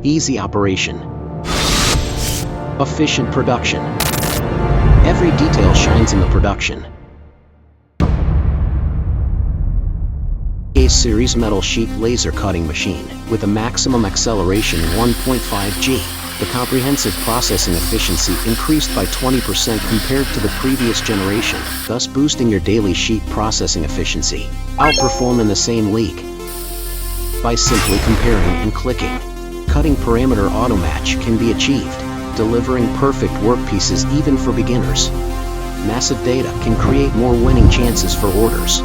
Easy operation. Efficient production. Every detail shines in the production. A-series metal sheet laser cutting machine with a maximum acceleration 1.5 G. The comprehensive processing efficiency increased by 20% compared to the previous generation, thus boosting your daily sheet processing efficiency. Outperform in the same league by simply comparing and clicking. Cutting parameter auto-match can be achieved, delivering perfect workpieces even for beginners. Massive data can create more winning chances for orders.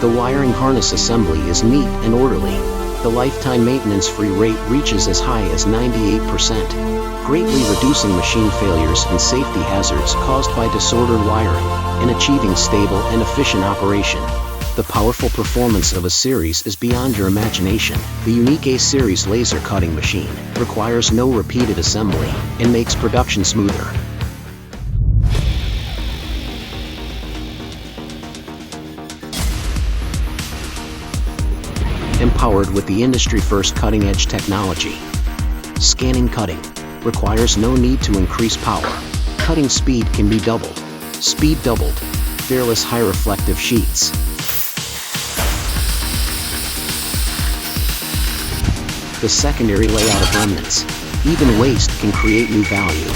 The wiring harness assembly is neat and orderly. The lifetime maintenance-free rate reaches as high as 98%, greatly reducing machine failures and safety hazards caused by disordered wiring, and achieving stable and efficient operation. The powerful performance of A-series is beyond your imagination. The unique A-series laser cutting machine requires no repeated assembly and makes production smoother. Empowered with the industry-first cutting-edge technology. Scanning cutting requires no need to increase power. Cutting speed can be doubled. Speed doubled. Fearless high reflective sheets. The secondary layout of remnants. Even waste can create new value.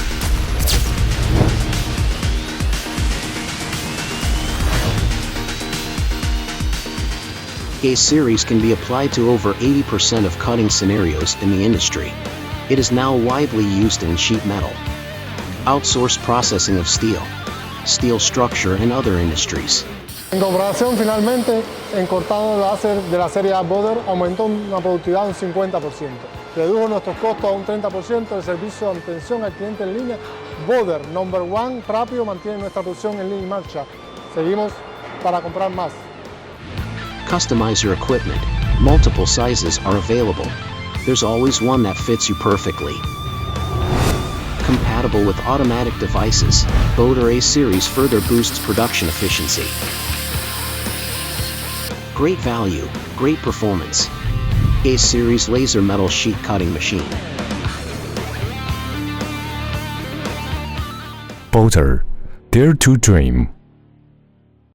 A-series can be applied to over 80% of cutting scenarios in the industry. It is now widely used in sheet metal, outsourced processing of steel structure and other industries. En comparación, finalmente, en cortado láser de la serie Bodor aumentó una productividad de un 50%. Redujo nuestros costos a un 30%, el servicio de atención al cliente en línea. Bodor, #1, rápido, mantiene nuestra producción en línea en marcha. Seguimos para comprar más. Customize your equipment. Multiple sizes are available. There's always one that fits you perfectly. Compatible with automatic devices, Bodor A-series further boosts production efficiency. Great value, great performance. A-series laser metal sheet cutting machine. Bodor, dare to dream.